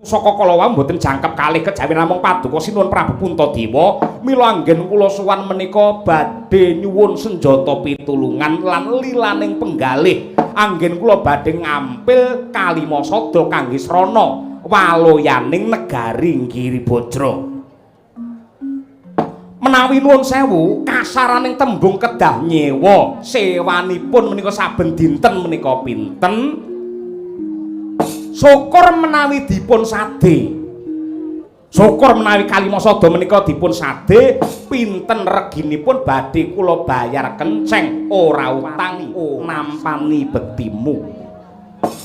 saka kala wau mboten jangkep kalih kejawi namung paduka sinuwun Prabu Puntadewa mila anggen kula sowan menika badhe nyuwun senjata pitulungan lan lilaning penggalih anggen kula badhe ngampil Kalimasada kangge srana waloyaning negari Giribajra menawi nuwun sewu kasaraning tembung kedah nyewa sewanipun menika saben dinten menika pinten syukur menawi dipun sade syukur menawi Kalimasada menika dipun sade pinten reginipun badhe kula bayar kenceng ora utang nampani bektimu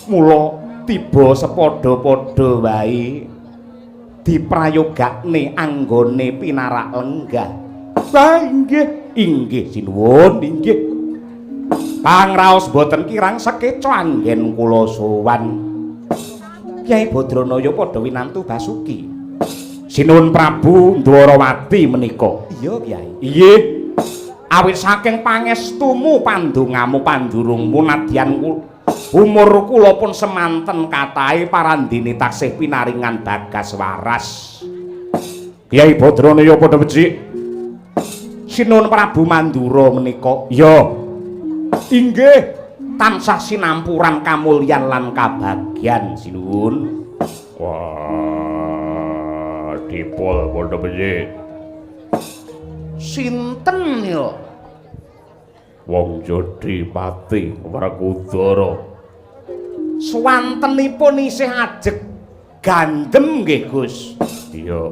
mula tiba sepadha-padha wae diprayogakne anggone pinarak lenggah inggih sinuwun inggih pangraos boten kirang sekeca anggen kula sowan Kyai Badranaya padha winantu Basuki. Sinuwun Prabu Ndwarawati menika. Iya, Kyai. Inggih. Awit saking pangestumu pandongamu panjurungmu nadyan umur kula pun semanten katahe parandene taksih pinaringan bagas waras. Kyai Badranaya padha becik. Sinuwun Prabu Mandura menika. Iya. Inggih. Tansah sinampuran kamulyan lan kabagyan sinuwun. Wah, dipol padha becik. Sinten ya? Wong Jodipati Werkudara. Swantenipun isih ajeg gandem nggih, Gus. Iya.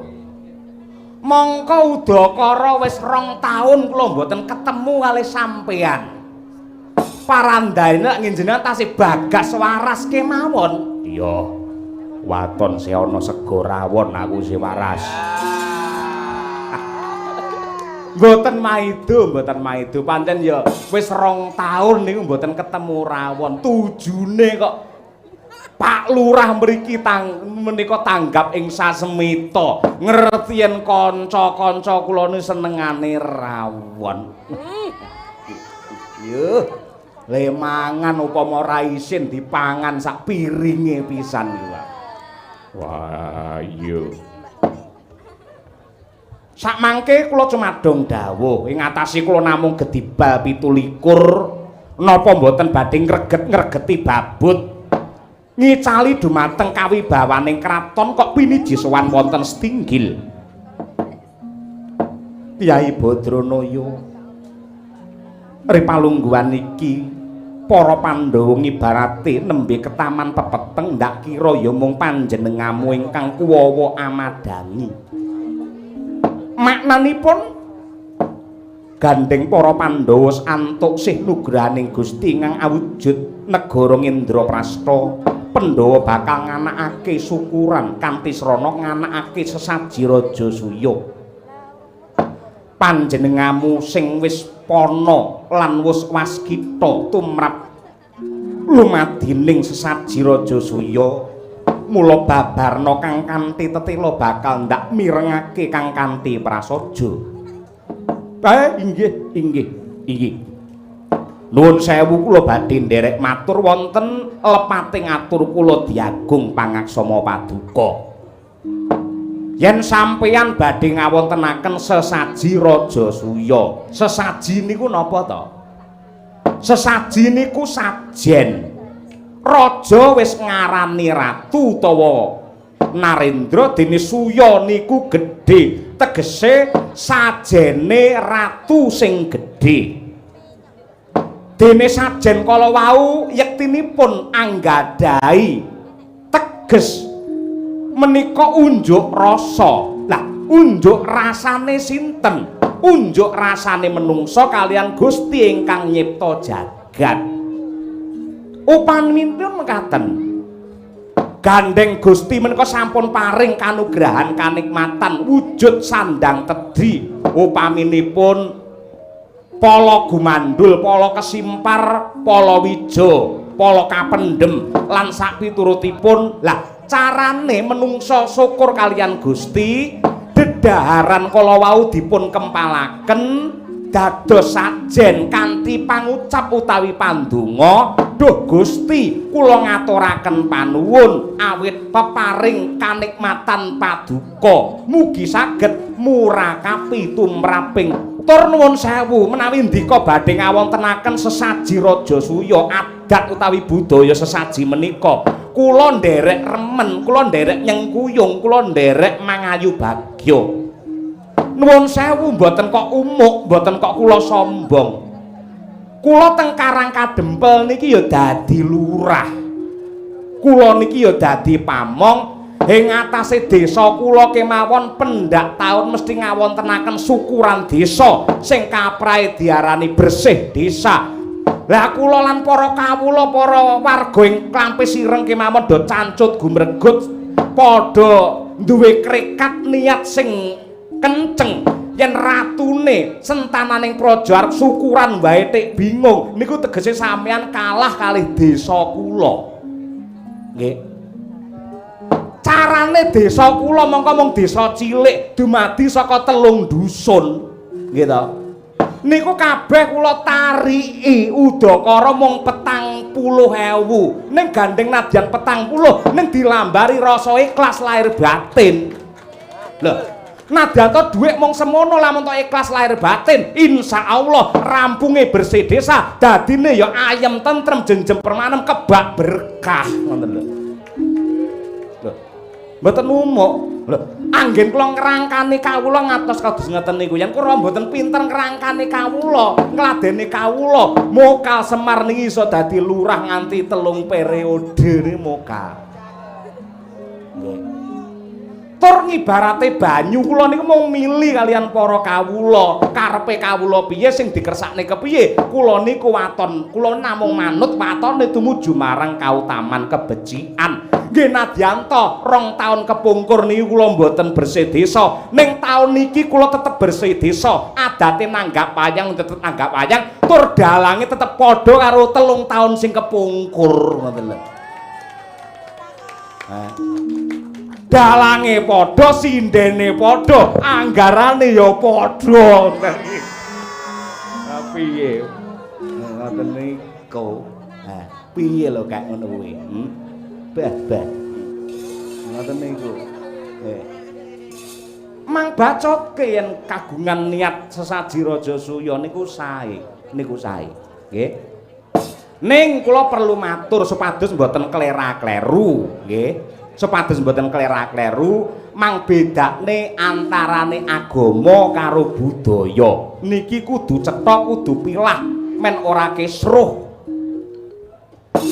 Mongko udakara wis 2 taun kula mboten ketemu kalih sampean. Parandhaine njenengan tasih bagas waras kemawon. Iya. Waton seana sego rawon aku sing waras. Mboten maido pancen ya wis 2 taun niku mboten ketemu rawon. Tujune kok Pak Lurah mriki menika tanggap ing sasemita ngerti yen kanca-kanca kula niku senengane rawon. Yuh. Le mangan upama ra isin dipangan sak piringe pisan iki, Pak. Wah, iya. Sak mangke kula cumadong dawuh ing atase kula namung gedibal 17 napa mboten badhe ngreget-ngregeti babut ngicali dumateng kawibawaning kraton kok piniji sowan wonten Stinggil. Kyai Badranaya ripalungguhan iki para Pandhawa ngibarate nembe ketaman pepeteng ndak kira ya mung panjenengamu ingkang kuwawa amadangi. Maknanipun gandeng para Pandhawa antuk sih nugrahaning Gusti ingkang awujud negara Indraprastha Pandhawa bakal nganakake syukuran kanthi srana nganakake sesaji Raja Suya. Panjenengamu sing wis pana lan wis waskita tumrap lumadining sesaji Raja Suya mula babarna kang kanthi tetela bakal ndak mirengake kang kanthi prasaja. Inggih. Nuwun sewu kula badhe nderek matur wonten lepating atur kula diagung pangaksama paduka. Yen sampeyan badhe ngawontenaken sesaji Raja Suya. Sesaji niku napa to? Sesaji niku sajen. Raja wis ngarani ratu utawa Narendra dene Suya niku gedhe. Tegese sajene ratu sing gedhe. Dene sajen kala wau yektinipun anggadhahi teges menika unjuk rasa. Lah, unjuk rasane sinten? Unjuk rasane menungsa kalian Gusti ingkang nyipta jagat. Upaminipun mekaten. Gandeng Gusti menika sampun paring kanugrahan kanikmatan wujud sandang tedhi. Upaminipun pala gumandul, pala kesimpar, pala wija, pala kapendhem lan sak piturutipun. Lah carane menungsa syukur kalian Gusti dedaharan kala wau dipun kempalaken dados sajen kanthi pangucap utawi pandonga, duh Gusti kula ngaturaken panuwun awit peparing kanikmatan paduka mugi saged murakapi tumraping tur nuwun sewu menawi ndika badhe ngawontenaken sesaji Raja Suya adat utawi budaya sesaji menika kula nderek remen kula nderek nyengkuyung kula nderek mangayu bagya. Nuwun sewu mboten kok umuk, mboten kok kula sombong. Kula teng Karang Kadempel niki ya dadi lurah. Kula niki ya dadi pamong ing atase desa kula kemawon pendak taun mesti ngawontenaken syukuran desa sing kaprahe diarani bersih desa. Lah kula lan para kawula para warga ing Klampis Ireng kemawon do cancut gumregut padha duwe krekat niat sing kenceng yen ratune sentananing praja arep syukuran wae tik bingung niku tegese sampean kalah kalih desa kula nggih carane desa kula mongko mung desa cilik dumadi saka 3 dusun nggih to niku kabeh kula tariki udakara mung 40.000 ning gandeng nadyan 40 ning dilambari rasa ikhlas lahir batin lho nadyan to dhuwit mung semono lamun to ikhlas lahir batin insyaallah rampunge bersih desa dadine ya ayem tentrem jenjem permanem kebak berkah ngoten lho lho mboten umuk lho anggen kula ngrangkani kawula ngatos kados ngeten niku yen kula mboten pinter ngrangkani kawula ngladeni kawula mokal Semar niki iso dadi lurah nganti 3 periode niki mokal nggih tur ngibarate banyu kula niku mung mili kalian para kawula karepe kawula piye sing dikersakne kepiye kula niku waton kula namung manut watone tumuju marang kautaman kebecikan nggih nadyan to 2 taun kepungkur niku kula mboten bersih desa ning taun niki kula tetep bersih desa adate nanggap wayang tetep nanggap wayang tur dalange tetep padha karo 3 taun sing kepungkur ngoten lho dalange padha sindene padha anggarane ya padha piye ngoten niku piye lho kak ngono kuwi bah ngoten niku mang bacoke yen kagungan niat sesaji Raja Suya niku sae nggih ning kula perlu matur supados mboten klera-kleru nggih supados mboten klera-kleru mang bedakne antarane agama karo budaya niki kudu cetha kudu pilah men ora kesruh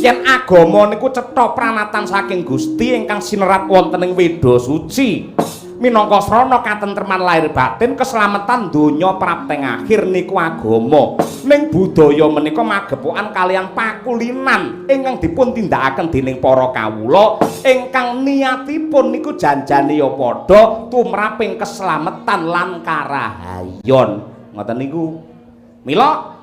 yen agama niku cetha pranatan saking Gusti ingkang sinerat wonten ing Weda Suci minangka srana katentreman lahir batin keselamatan donya prapteng akhir niku agama ning budaya menika magepokan kalian pakulinan ingkang dipun tindakaken dening para kawula ingkang niatipun niku janjane ya padha tumraping keselamatan lan karahayon ngoten niku mila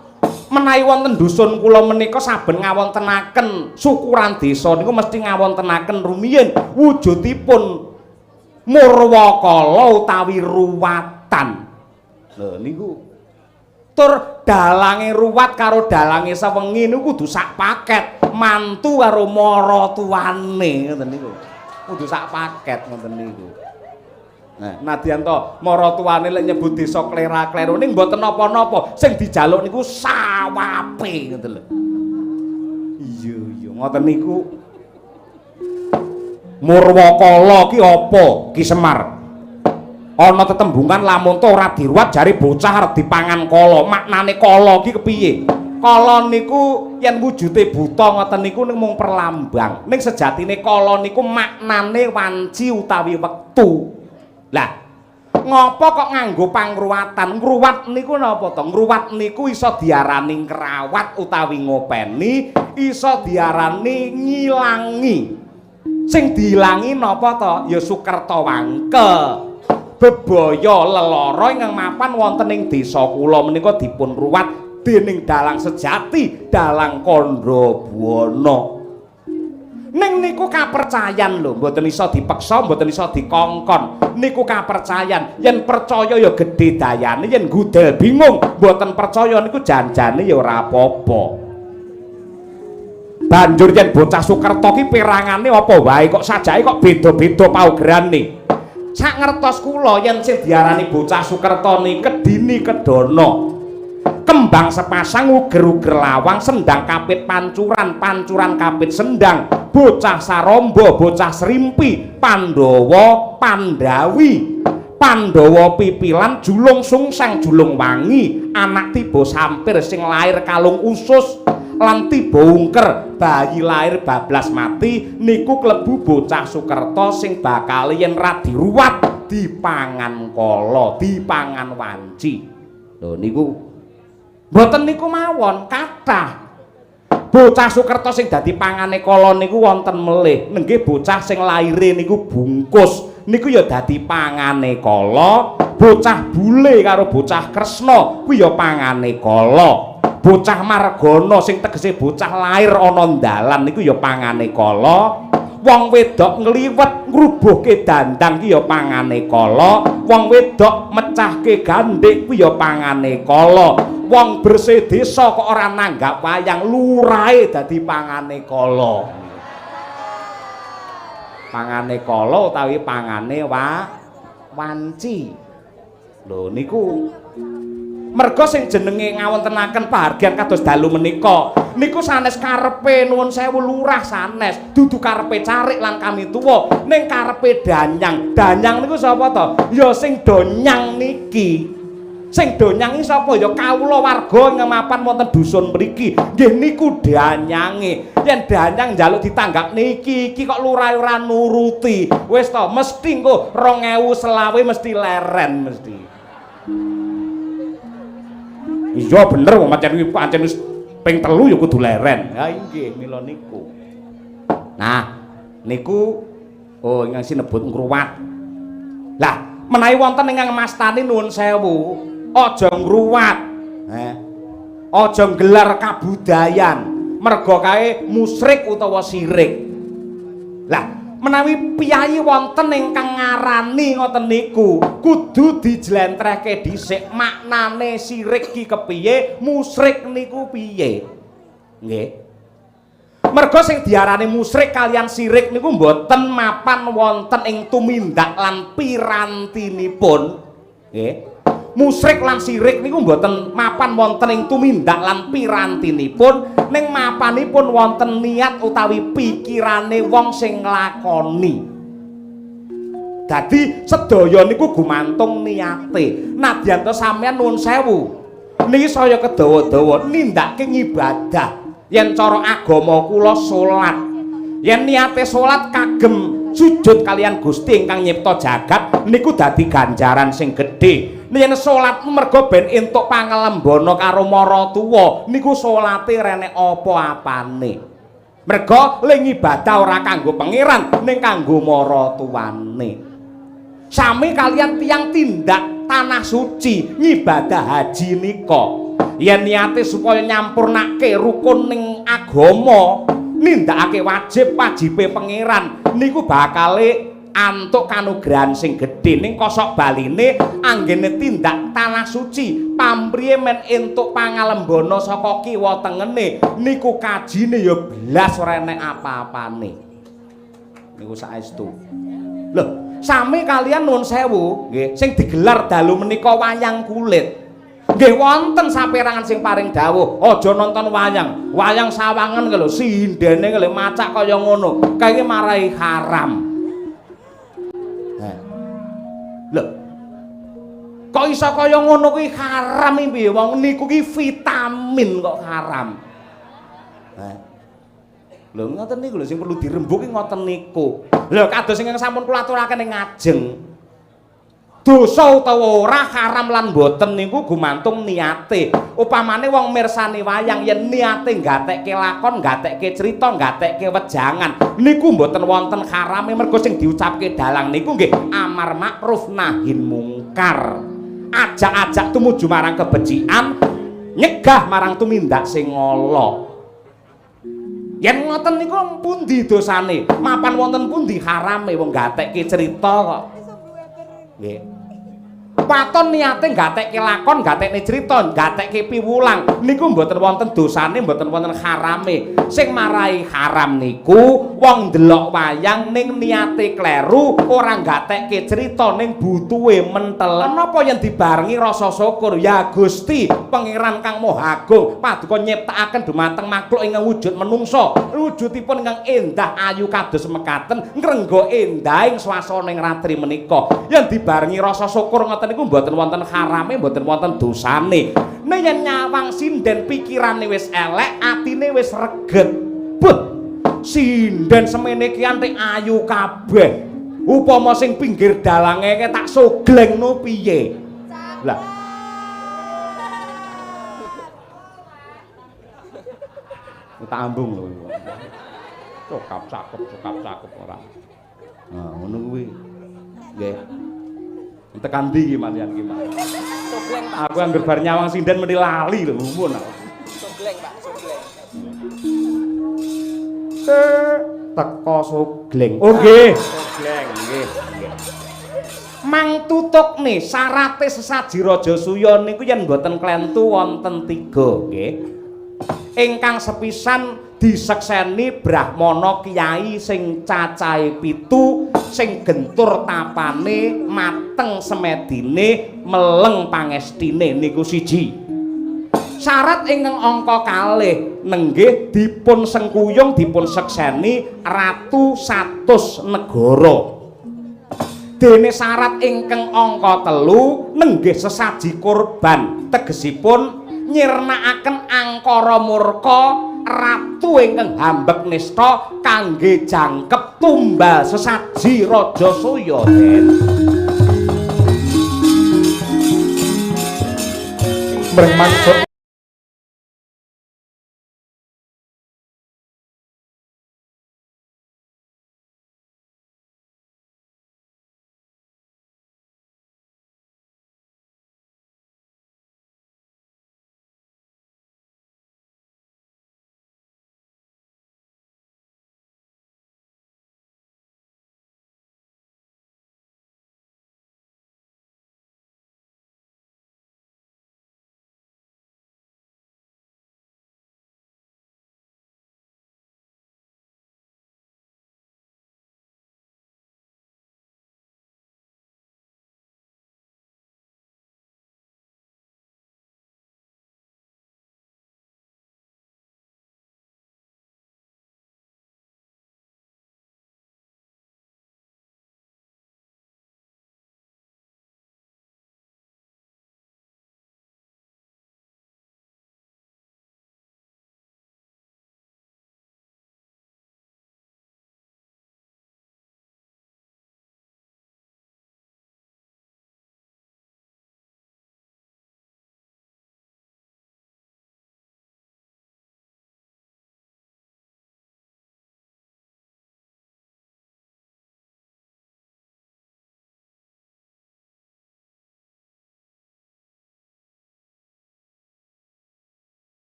menawi wonten dusun kula menika saben ngawontenaken syukuran desa niku mesti ngawontenaken rumiyin wujudipun murwakala utawi ruwatan lho niku tur dalange ruwat karo dalange sewengi niku kudu sak paket mantu karo maratuwane ngoten niku kudu sak paket ngoten niku nah nadyan to maratuwane lek nyebut desa klera-kleru ning mboten napa-napa sing dijaluk niku sawape ngoten lho iya ngoten niku Murwakala ki apa Ki Semar ana tetembungan lamun to ora diruwat jare bocah arep dipangan kala maknane kala ki kepiye kala niku yen wujude buta ngoten niku mung perlambang ning sejatine kala niku maknane wanci utawi wektu lah ngopo kok nganggo pangruwatan ngruwat niku napa to ngruwat niku iso diarani ngrawat utawi ngopeni iso diarani ngilangi sing diilangi napa to ya Sukerta Wangke bebaya lelara ingkang mapan wonten ing desa kula menika dipun ruwat dening dalang sejati dalang Kandha Buwana Ning niku kapercayan lho, mboten iso dipeksa, mboten iso dikongkon. Niku kapercayan. Yen percaya ya gedhe dayane, yen gudel bingung, mboten percaya niku janjane ya ora apa-apa. Banjur yen bocah Sukerta ki perangane apa wae kok sajake kok beda-beda paugerane. Sak ngertos kula yen sing diarani bocah Sukerta niki kedini kedana. Kembang sepasang uger-uger lawang sendang kapit pancuran kapit sendang bocah saromba bocah serimpi Pandhawa Pandawi Pandhawa pipilan julung sungsang julung wangi anak tiba sampir sing lair kalung usus lan tiba ungker bayi lair bablas mati niku klebu bocah Sukerta sing bakal yen ra diruwat dipangan kala dipangan wanci. Lho niku mboten niku mawon kathah bocah Sukerta sing dadi pangane kala niku wonten melih nggih bocah sing laire niku bungkus niku ya dadi pangane kala bocah bule karo bocah Kresna kuwi ya pangane kala bocah Margana sing tegese bocah lair ana ndalan niku ya pangane kala wong wedok ngliwet ngrubuhke dandang ki ya pangane kala wong wedok mecahke gandhik kuwi ya pangane kala wong bersih desa kok ora nanggap wayang lurahe dadi pangane kala pangane kala utawi pangane wanci lho niku merga sing jenenge ngawontenaken pahargyan kados dalu menika niku sanes karepe nuwun sewu lurah sanes dudu karepe carik lan kami tuwa ning karepe danyang niku sapa to ya sing donyang niki sing donyang iki sapa ya kawula warga ngemapan wonten dusun mriki nggih niku danyange yen danyang njaluk ditanggap niki iki kok lurah ora nuruti wis to mesti engko 2020 mesti leren mesti. Iya bener wong pancen wis ping 3 ya kudu leren. Ha inggih mila niku. Nah, niku oh ingkang sinebut ngruwat. Lah, menawi wonten ingkang mastani nuwun sewu, aja ngruwat. Aja nggelar kabudayan. Merga kae musyrik utawa sirik. Lah, menawi piyayi wonten ingkang ngarani ngoten niku kudu dijlentrehke dhisik maknane sirik ki kepiye musyrik niku piye nggih merga sing diarani musyrik kalian sirik niku mboten mapan wonten ing tumindak lan pirantinipun nggih musyrik lan sirik niku mboten mapan wonten ing tumindak lan pirantinipun ning mapanipun wonten niat utawi pikirane wong sing nglakoni. Dadi sedaya niku gumantung niate. Nadyan to sampeyan nuwun sewu. Niki saya kedawa-dawa nindakake ngibadah. Yen cara agama kula salat. Yen niate salat kagem sujud kalian Gusti ingkang nyipta jagat niku dadi ganjaran sing gedhe. Yen salat merga ben entuk pangalembana karo maratuwa niku salate renek apa-apane. Merga ling ibadah ora kanggo pangeran ning kanggo maratuwane. Sami kalian tiang tindak tanah suci ngibadah haji nika. Yen niate supaya nyampurnake rukun ning agama, nindakake wajibe pangeran niku bakale antuk kanugrahan sing gedhe ning kosok baline anggene tindak tanah suci pamriye men entuk pangalembana saka kiwa tengene niku kajine ya blas ora enek apa-apane niku saestu lho sami kalian nuwun sewu nggih sing digelar dalu menika wayang kulit nggih wonten saperangan sing paring dawuh aja nonton wayang sawangan lho sindene lho macak kaya ngono kae marai haram. Lho. Kok iso kaya ngono kuwi haram iki piye wong niku ki vitamin kok haram. Lho ngoten niku lho sing perlu dirembuk ngoten niku. Lho kados sing sampun kula aturaken ing ngajeng. Dosa utawa ora haram lan boten niku gumantung niate. Upamane wong mirsani wayang yen niate nggatekke lakon, nggatekke crita, nggatekke wejangan, niku mboten wonten harame mergo sing diucapke dalang niku nggih amar makruf nahin mungkar. Ajak-ajak tumuju marang kebencian, nyegah marang tumindak sing ala. Yen ngoten niku pundi dosane? Mapan wonten pundi harame wong gatekke cerita kok. Nggih. Paton niate gatekke lakon, gatekne cerita, gatekke piwulang niku mboten wonten dosane, mboten wonten harame. Sing marai haram niku wong ndelok wayang ning niate kleru, ora gatekke cerita ning butuhe mentel. Napa yen dibarengi rasa syukur? Ya Gusti, Pangeran kang Maha Agung, paduka nyiptakaken dumateng makhluk ingkang wujud menungso. Wujudipun ingkang endah ayu kados mekaten, ngrengga endahing swasana ing ratri menika. Yen dibarengi rasa syukur ngoten niku mboten wonten harame, mboten wonten dosane. Nek yen nyawang sinden pikirane wis elek, atine wis reget. Beh, sinden semene ki antik ayu kabeh. Upama sing pinggir dalange tak soglengno piye? Lah. Tak ambung lho. Cokap cakep ora. Nah, ngono kuwi. Nggih. Tekan ndi iki manyan iki, Mas? Sogleng, Pak. Aku anggere bar nyawang sinden meni lali lho, mumpun aku. Sogleng, Pak, sogleng. Teko sogleng. Oh nggih, sogleng nggih. Mang tutukne syarate sesaji Raja Suya niku yen mboten klentu wonten 3 nggih. Ingkang sepisan disekseni Brahmana Kyai sing cacahe 7, sing gentur tapane, mateng semedine, meleng pangestine niku 1. Syarat ingkang angka 2 nenggih dipun sengkuyung dipun sekseni Ratu 100 negara. Dene syarat ingkang angka 3 nenggih sesaji kurban, tegesipun nyirnakaken angkara murka ratu ingkang hambek nista kangge jangkep tumbal sesaji Raja Suya. Mreng maksud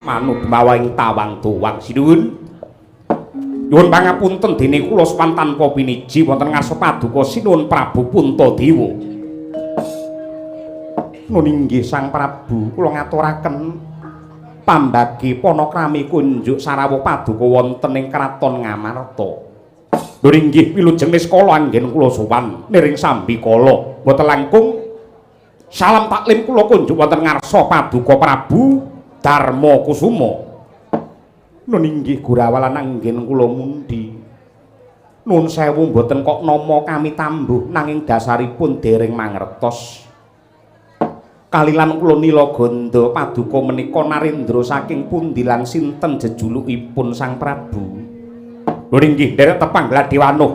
manut mawing tawang tuwang sinuwun. Nyuwun pangapunten dene kula sowan tanpa piniji wonten ngarsa paduka sinuwun Prabu Puntadewa. Nun inggih Sang Prabu, kula ngaturaken pambagi panakrami kunjuk sarawuh paduka wonten ing kraton Ngamarta. Nun inggih wilujeng niskala anggen kula sowan niring sambikala boten langkung salam taklim kula kunjuk wonten ngarsa paduka Prabu Darma Kusuma. Nun inggih Gurawalan anggen kula mundi. Nun sewu mboten kok nama kami tambuh nanging dasaripun dereng mangertos. Kalilan kula nila ganda paduka menika narendra saking pundi lan sinten jejulukipun Sang Prabu. Nun inggih derek tepang Gladewanuh.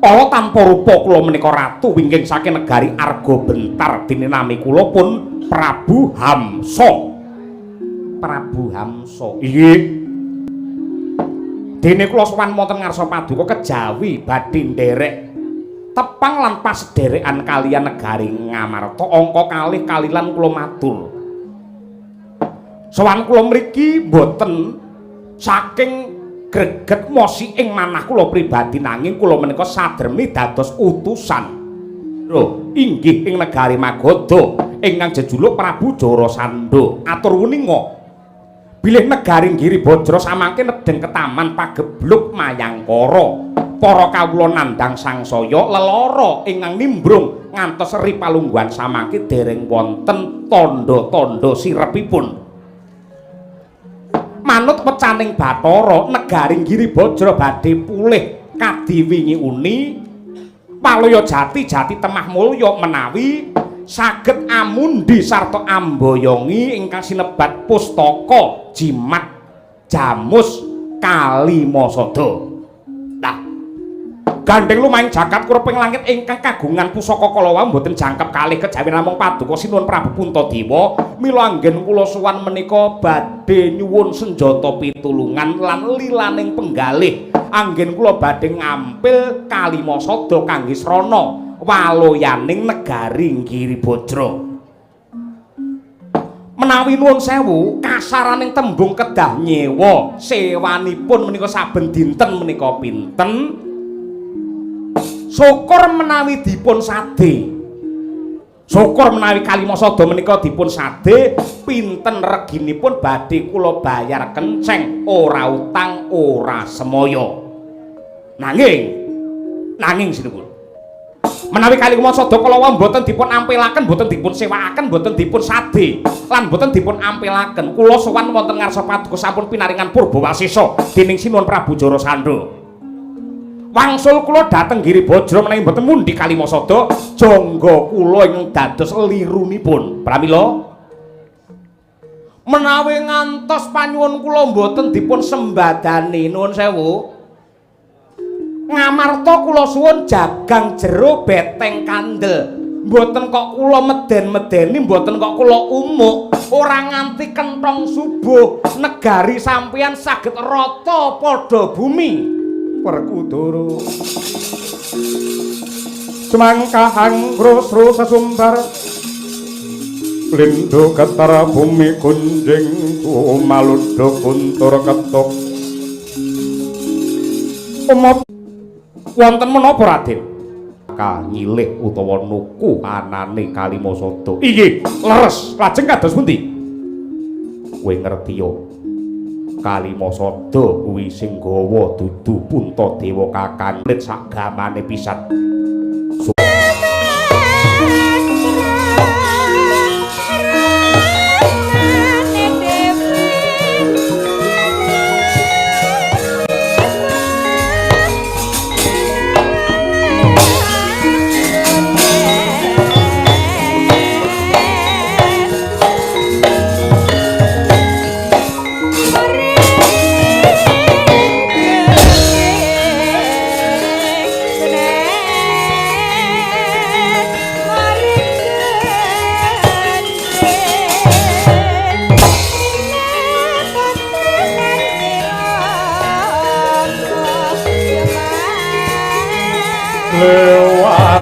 Kala tanpa rupa kula menika ratu wingking saking negari Arga Bentar dene nami kula pun Prabu Hamsa. Prabu Hamsa. Inggih. Dene kula sowan wonten ngarsa paduka kejawi badhe nderek tepang lan pasederekan kaliyan negari Ngamarta angka kalih kalilan kula matur. Sowan kula mriki boten saking greget mosi ing manah kula pribadi nanging kula menika sadremi dados utusan lho inggih ing negari Magoda ingkang jejuluk Prabu Jarasandha atur wuninga bilih negari Giribajra samangke nedeng ketaman pagebluk Mayangkara para kawula nandhang sangsaya lelara ingkang nimbrung ngantos eri palungguhan samangke dereng wonten tandha-tandha sirepipun manut wecaning Bathara negari Giribajra badhe pulih kadiwingi uni walaya jati temah mulya menawi saged amundi sarta ambayongi ingkang sinebat pustaka jimat jamus Kalimasada gandeng lumaing jagat kureping langit ingkang kagungan pusaka kala mboten jangkep kalih kejawi namung paduka sinuwun Prabu Puntadewa mila anggen kula sowan menika badhe nyuwun senjata pitulungan lan lilaning penggalih anggen kula badhe ngampil Kalimasada kangge srana waloyaning negari Giribajra menawi nuwun sewu kasaraning tembung kedah nyewa sewanipun menika saben dinten menika pinten syukur menawi dipun sade syukur menawi Kalimasada menika dipun sade pinten reginipun badhe kula bayar kenceng ora utang ora semaya nanging sinipun menawi Kalimasada kala mboten dipun ampilaken mboten dipun sewakaken mboten dipun sade lan mboten dipun ampilaken kula sowan wonten ngarsa paduka sampun pinaringan Purbawasisa dening Sinuwun Prabu Jarasandha wangsul kula dhateng Giribajra menawi mboten mundi Kalimasada jangga kula ing dados lirunipun pramila menawi ngantos panyuwun kula mboten dipun sembadani nuwun sewu ngamarta kula suwun jagang jero beteng kandel mboten kok kula meden-medeni mboten kok kula umuk ora nganti kenthong subuh negari sampeyan saged rata padha bumi Perkudara semangkahang grus-grus sesumbar lindo ketar bumi kunjing maludo kuntur ketuk umop wonten menapa Raden kangilih utawa nuku anane Kalimasada inggih leres lajeng kados pundi kowe ngerti yo Kalimasada kuwi sing gawa dudu Puntadewa kakang lit sagamane pisan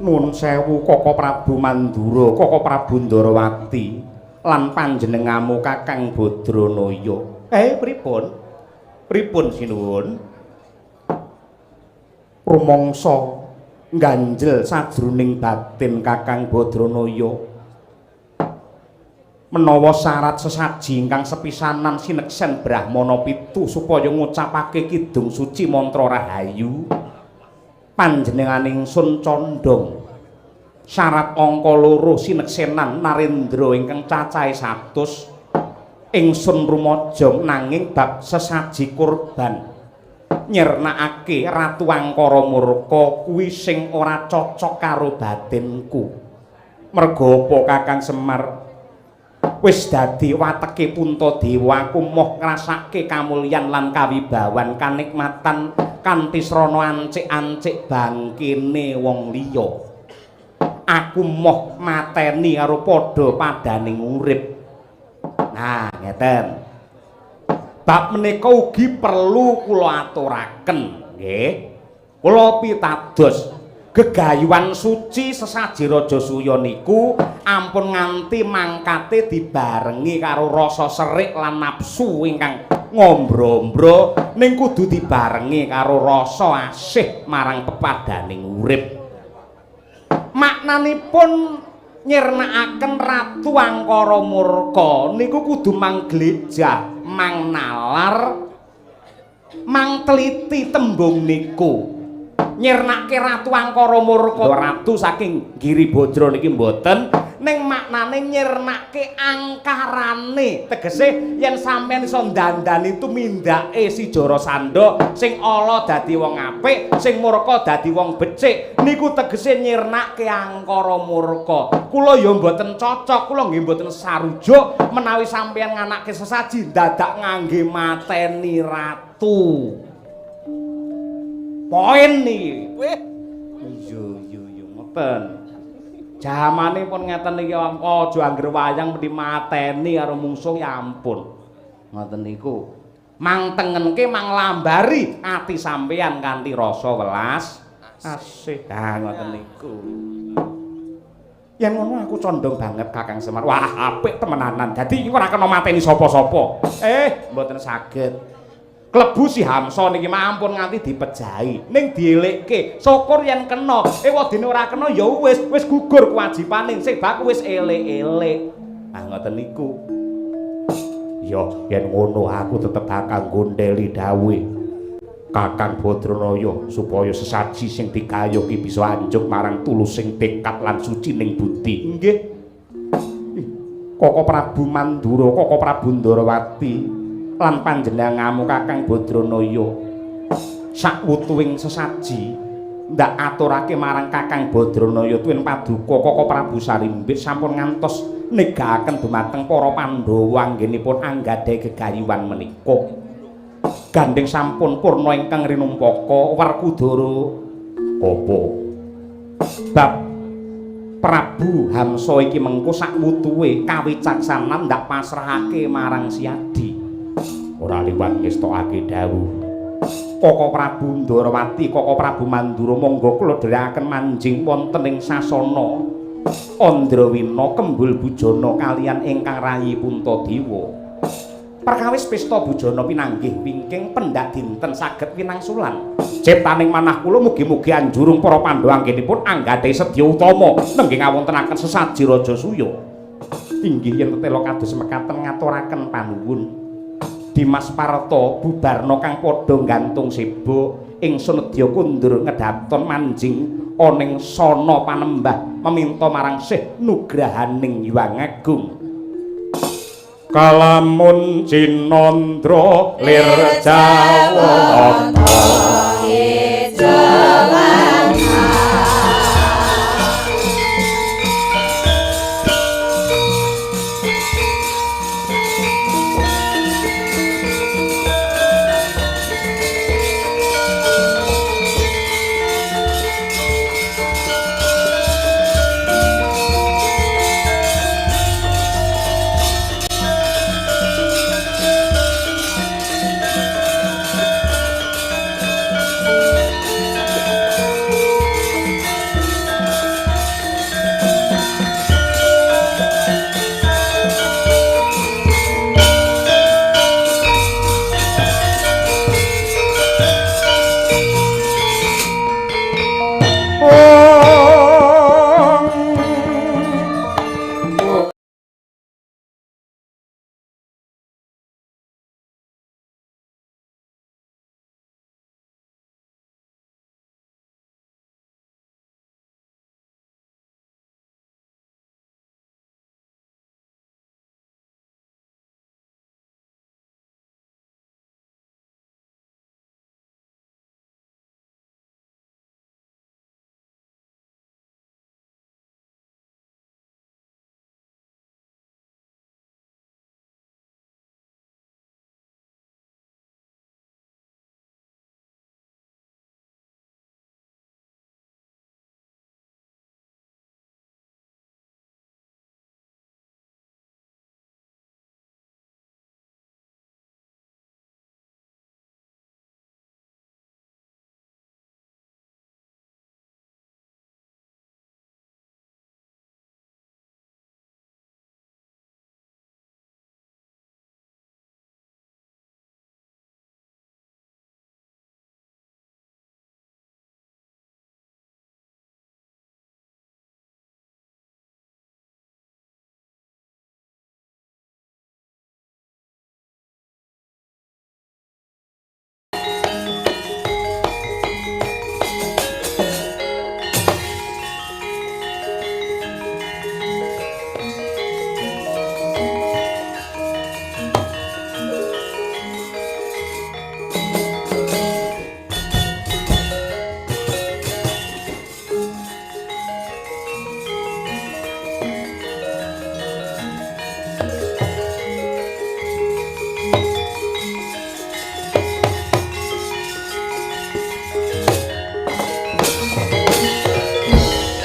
Nuwun sewu Koko Prabu Mandura, Koko Prabu Ndarawati lan panjenengamu Kakang Badranaya. Pripun? Pripun sinuwun? Rumangsa ngganjel sajroning batin Kakang Badranaya. Menawa syarat sesaji ingkang sepisanan sineksen Brahmana pitu supaya ngucapake kidung suci mantra rahayu. Panjenengan ingsun condong syarat angka 2 sineksenan Narendra ingkang cacahe 100 ingsun rumaja nanging bab sesaji kurban nyernakake Ratu Angkara murka kuwi sing ora cocok karo batinku merga apa Kakang Semar wis dadi wateke Puntadewa aku moh ngrasake kamulyan lan kawibawan kanikmatan kanthi srana ancik-ancik bangkene wong liya aku moh mateni karo padha-padaning urip nah ngeten bab menika ugi perlu kula aturaken nggih kula pitados gegayuhan suci sesaji Raja Suya niku ampun nganti mangkate dibarengi karo rasa serik lan nafsu ingkang ngombro-ombro ning kudu dibarengi karo rasa asih marang pepadaning urip. Maknanipun nyirnakaken Ratu Angkara Murka niku kudu mangglejah, mangnalar, mangteliti tembung niku. Nyirnake Ratu Angkara Murka, ratu saking Giribajra niki mboten, ning maknane nyirnake angkarane, tegese yen sampeyan iso ndandani tumindake si Jarasandha sing ala dadi wong apik, sing murka dadi wong becik, niku tegese nyirnake Angkara Murka. Kula ya mboten cocok, kula nggih mboten sarujuk menawi sampeyan nganake sesaji dadak ngangge mateni ratu. Poin niki. Yo ngoten. Jamane pun ngeten iki aja anggere wayang mesti mateni karo mungsuh ya ampun. Ngoten niku. Mangtengenke manglambari ati sampeyan kanthi rasa welas asih. Ha ngoten niku. Yen ngono aku condong banget Kakang Semar. Wah, apik temenanan. Dadi ora kena mateni sapa-sapa. Mboten saged. Klebu si Hamsa niki mampun nganti dipejahi ning dielekke syukur yen kena wadene ora kena ya wis gugur kewajibane sing bak wis elek-elek. Ngoten niku ya yen ngono aku tetep bakal gondeli dawuh Kakang Badranaya supaya sesaji sing dikayoki bisa anjuk marang tulusing tekad lan suci ning budi. Nggih Koko Prabu Mandura, Koko Prabu Ndarawati lan panjenenganmu Kakang Badranaya sakwutuwing sesaji ndak aturake marang Kakang Badranaya tuwin paduka Koko Prabu Sarimbit sampun ngantos negakaken dumateng para Pandhawa anggenipun anggadhahi gegayuhan menika gandeng sampun purna ingkang rinumpaka Werkudara apa bab Prabu Hamsa iki mengko sakwutuwe kawicaksanan ndak pasrahake marang Siadi. Ora liwat ngestokake dawuh Koko Prabu Ndarawati, Koko Prabu Mandura monggo kula dherekaken manjing wonten ing sasana Andrawina Kembul Bujana kaliyan ingkang rayi Puntadewa. Perkawis pesta bujana pinanggih wingking pendak dinten saged winangsulan. Ciptaning manah kula mugi-mugi anjurung para Pandhawa anggenipun anggadhahi sedya utama nenggih ngawontenaken sesaji Raja Suya. Inggih yen tetela kados mekaten ngaturaken panuwun. Dimas Parto bubarna kang padha gantung seba ingsun nedya kundur ngedaton manjing aning sana panembah meminta marang Sih nugrahaning Hyang Agung. Kalamun Cinandra lir Jawa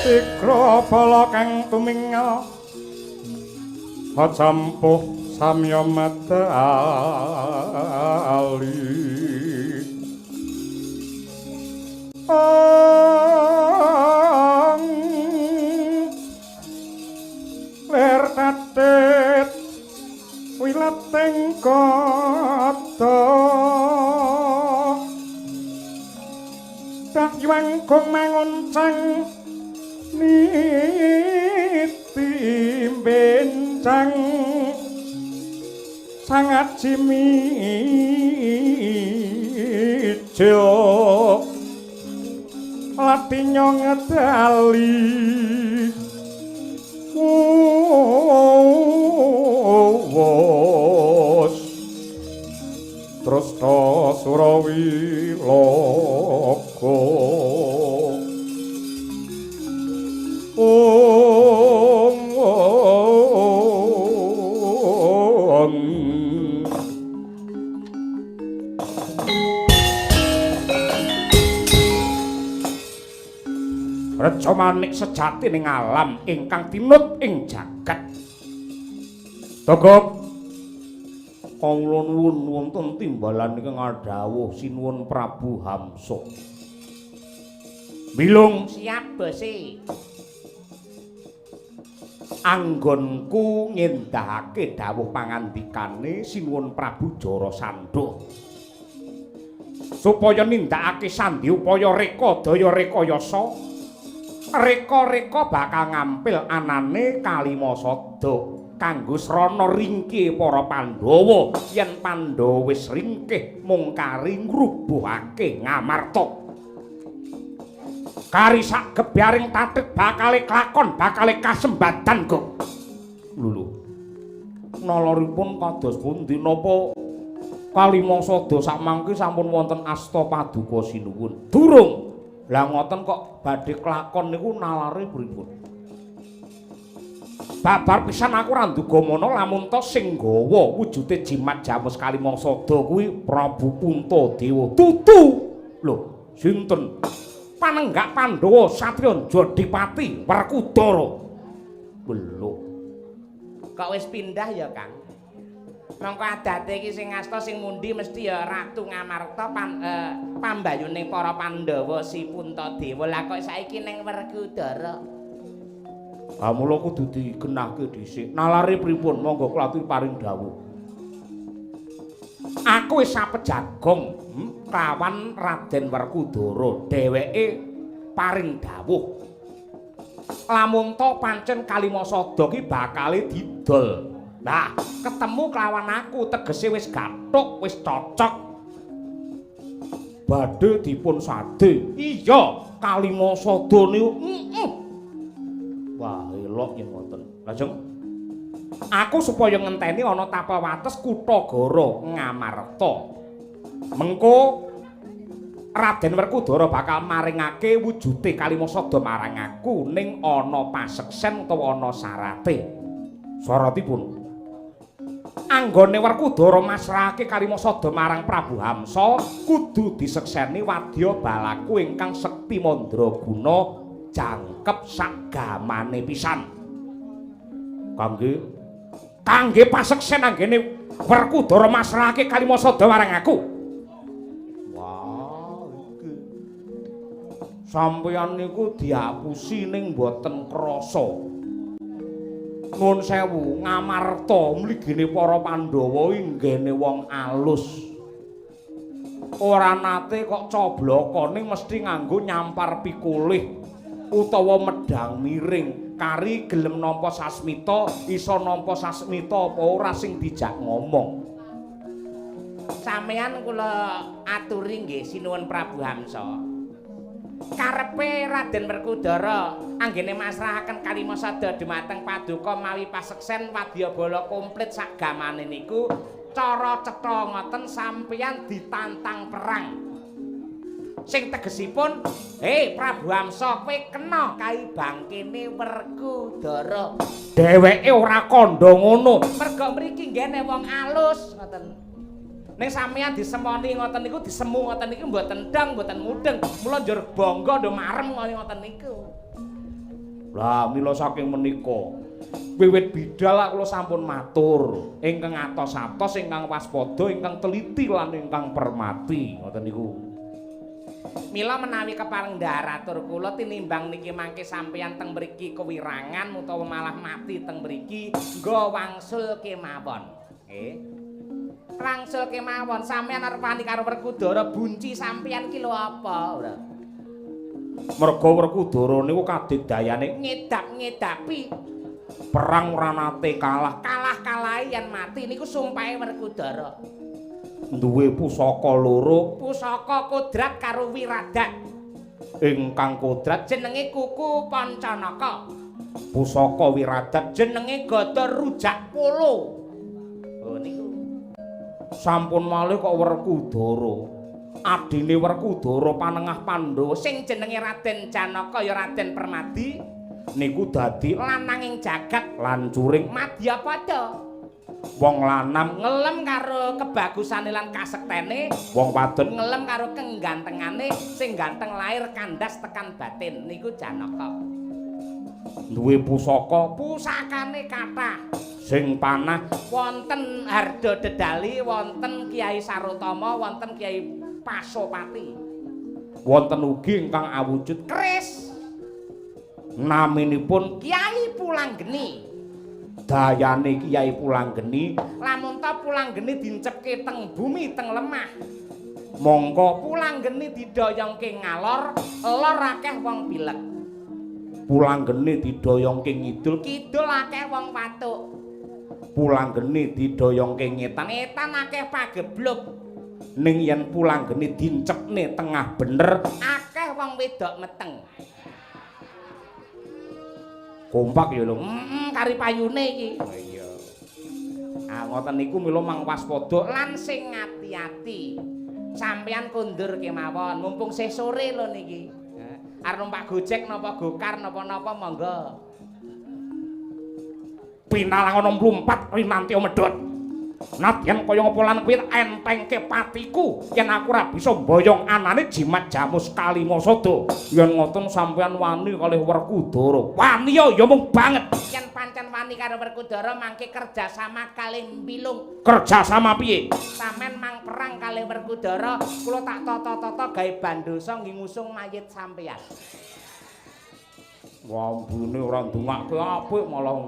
Ikra bala kang tuminggal Hajampuh samya medali ler tatet wilateng kata dahyang kong manguncang niti bencang sangat cimijo latinyo ngedali wos terus to Surawi loko Reca manik sejati ning alam ingkang tinut ing jagat. Togok kawula nuwun wonten timbalan ingkang adhawuh sinuwun Prabu Hamsa. Bilung siap Bose. Anggonku ngendhahake dawuh pangandikane sinuwun Prabu Jarasandha. Supaya nindakake sandhi upaya reka daya rekayasa reka-reka bakal ngampil anane Kalimasada kanggo srana ringkih para Pandhawa yen Pandhawa wis ringkih mung kari ngrubuhake Ngamarta kari sak gebyaring tatik bakale klakon bakale kasembadan kok lho nalaripun kados pundi napa Kalimasada sakmangke sampun wonten asta paduka sinuwun durung. Lah ngoten kok badhe klakon niku nalare pripun? Babar pisan aku ra ndugamana lamun ta sing gawa wujude jimat Jamus Kalimasada kuwi Prabu Puntadewa. Tutu. Lho, sinten? Panenggak Pandhawa Satriya Jodipati Werkudara. Lho. Kok wis pindah ya, Kang? Mongko adate iki sing asta sing mundi mesti ya Ratu Ngamarta pambayune para Pandhawa si Puntadewa. Lah kok saiki ning Werkudara. Ah mula kudu digenahke dhisik. Nalare pripun? Monggo kula aturi paring dawuh. Aku wis sapejagong kawan Raden Werkudara. Dheweke paring dawuh. Lamun to pancen Kalimasada ki bakale didol. Nah, ketemu kelawan aku tegese wis gathuk, wis cocok. Badhe dipun sade. Iya, Kalimasada niku. Wah, elok yen ngoten. Lajeng aku supaya ngenteni ana tapawates Kutagara Ngamarta. Mengko Raden Werkudara bakal maringake wujude Kalimasada marang aku ning ana paseksen utawa ana sarate. Saratipun anggone Werkudara masrahake Kalimasada marang Prabu Hamsa kudu disekseni wadya balaku ingkang sekti mandraguna jangkep sagamane pisan. Kangge paseksen anggene Werkudara masrahake Kalimasada marang aku. Wah, iki. Sampeyan niku diapusi ning mboten krasa. Nuwun sewu, Ngamarta mligine para Pandhawa inggene wong alus. Ora nate kok coblokane mesti nganggo nyampar pikulih utawa medhang miring. Kari gelem nampa sasmita, iso nampa sasmita apa ora sing dijak ngomong. Sampeyan kula aturi nggih sinuwun Prabu Hamsa. Karepe Raden Werkudara anggene masrahaken Kalimasada dhumateng paduka mawi paseksen wadyabala komplit sagamane niku cara cetha ngoten sampeyan ditantang perang. Sing tegesipun, Prabu Hamsa kowe kena kaibangkene Werkudara. Dheweke ora kandha ngono. Merga mriki nggene wong alus ngoten. Ning sampeyan disemoni ngoten niku disemu ngoten niku mboten ndang mboten mudeng. Mula njur bangga ndo marem ngoten niku. Lah mila saking menika wiwit bidal kula sampun matur ingkang atos-atos ingkang waspada ingkang teliti lan ingkang permati ngoten niku. Mila menawi kepareng ndaratur kula tinimbang niki mangke sampeyan teng mriki kewirangan utawa malah mati teng mriki nggo wangsul kemawon. Nggih. Wangsul kemawon sampeyan arep wani karo Werkudara bunci sampeyan ki lho apa ora? Merga Werkudara niku kadidayane ngedap-ngedapi perang ora nate kalah-kalahe yen mati niku sumpahe Werkudara. Duwe pusaka loro, pusaka kodrat karo wiradak. Ingkang kodrat jenenge Kuku Pancanaka. Pusaka wiradak jenenge Gada Rujak Polo. Oh niku. Sampun malih kok Werkudara. Adine Werkudara panengah Pandhawa sing jenenge Raden Janaka ya Raden Permadi niku dadi lananging jagat lan curing Madyapada. Wong lanang ngelem karo kebagusane lan kasektene, wong wadon ngelem karo kegantengane sing ganteng lahir kandas tekan batin niku Janaka. Duwe pusakane kathah. Sing panah wonten Harda Dedali, wonten Kiai Sarotama, wonten Kiai Pasopati. Wonten ugi ingkang awujud keris. Naminipun Kiai Pulanggeni. Dayane Kiai Pulanggeni lamun ta Pulanggeni dincepke teng bumi teng lemah mongko Pulanggeni didoyongke ngalor lor akeh wong pilek Pulanggeni didoyongke ngidul kidul akeh wong patuk Pulanggeni didoyongke ngetan etan akeh pagebluk ning yen Pulanggeni dincepne tengah bener akeh wong wedok meteng kompak ya lho kari payune iki. Oh iya. Ah ngoten niku mila mang waspada lan sing ati-ati. Sampeyan kondur kemawon mumpung sih sore lho niki. Arep numpak Gojek napa Gokar napa-napa monggo. Pinalangan 64 rinanti medhot. Nadyan kaya ngapa lan kuwi entengke patiku yen aku ora bisa mboyong anane jimat jamus Kalimasada. Yen ngoten sampeyan wani kalih Werkudara. Wani ya mung banget. Yen pancen wani karo Werkudara mangke kerjasama kalih Mbilung. Kerjasama piye? Sampeyan mang perang kalih Werkudara, kula tak tata-tata gawe bandosa ngingusung mayit sampeyan. Wambune ora ndongake apik malah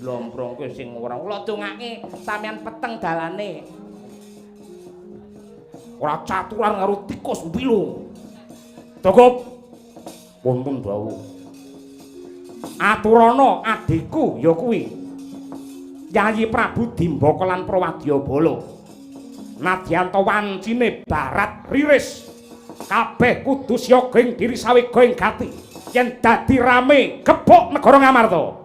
lomprongke sing ora kula dongake sampeyan peteng dalane ora caturan karo tikus mbilung cukup wonten dawuh aturana adikku ya kuwi Yayi Prabu Dimbaka lan Prawadyabala nadyan to wancine barat riris kabeh kudu siyaga ing diri sawega ing gati yen dadi rame gebok negara Ngamarta.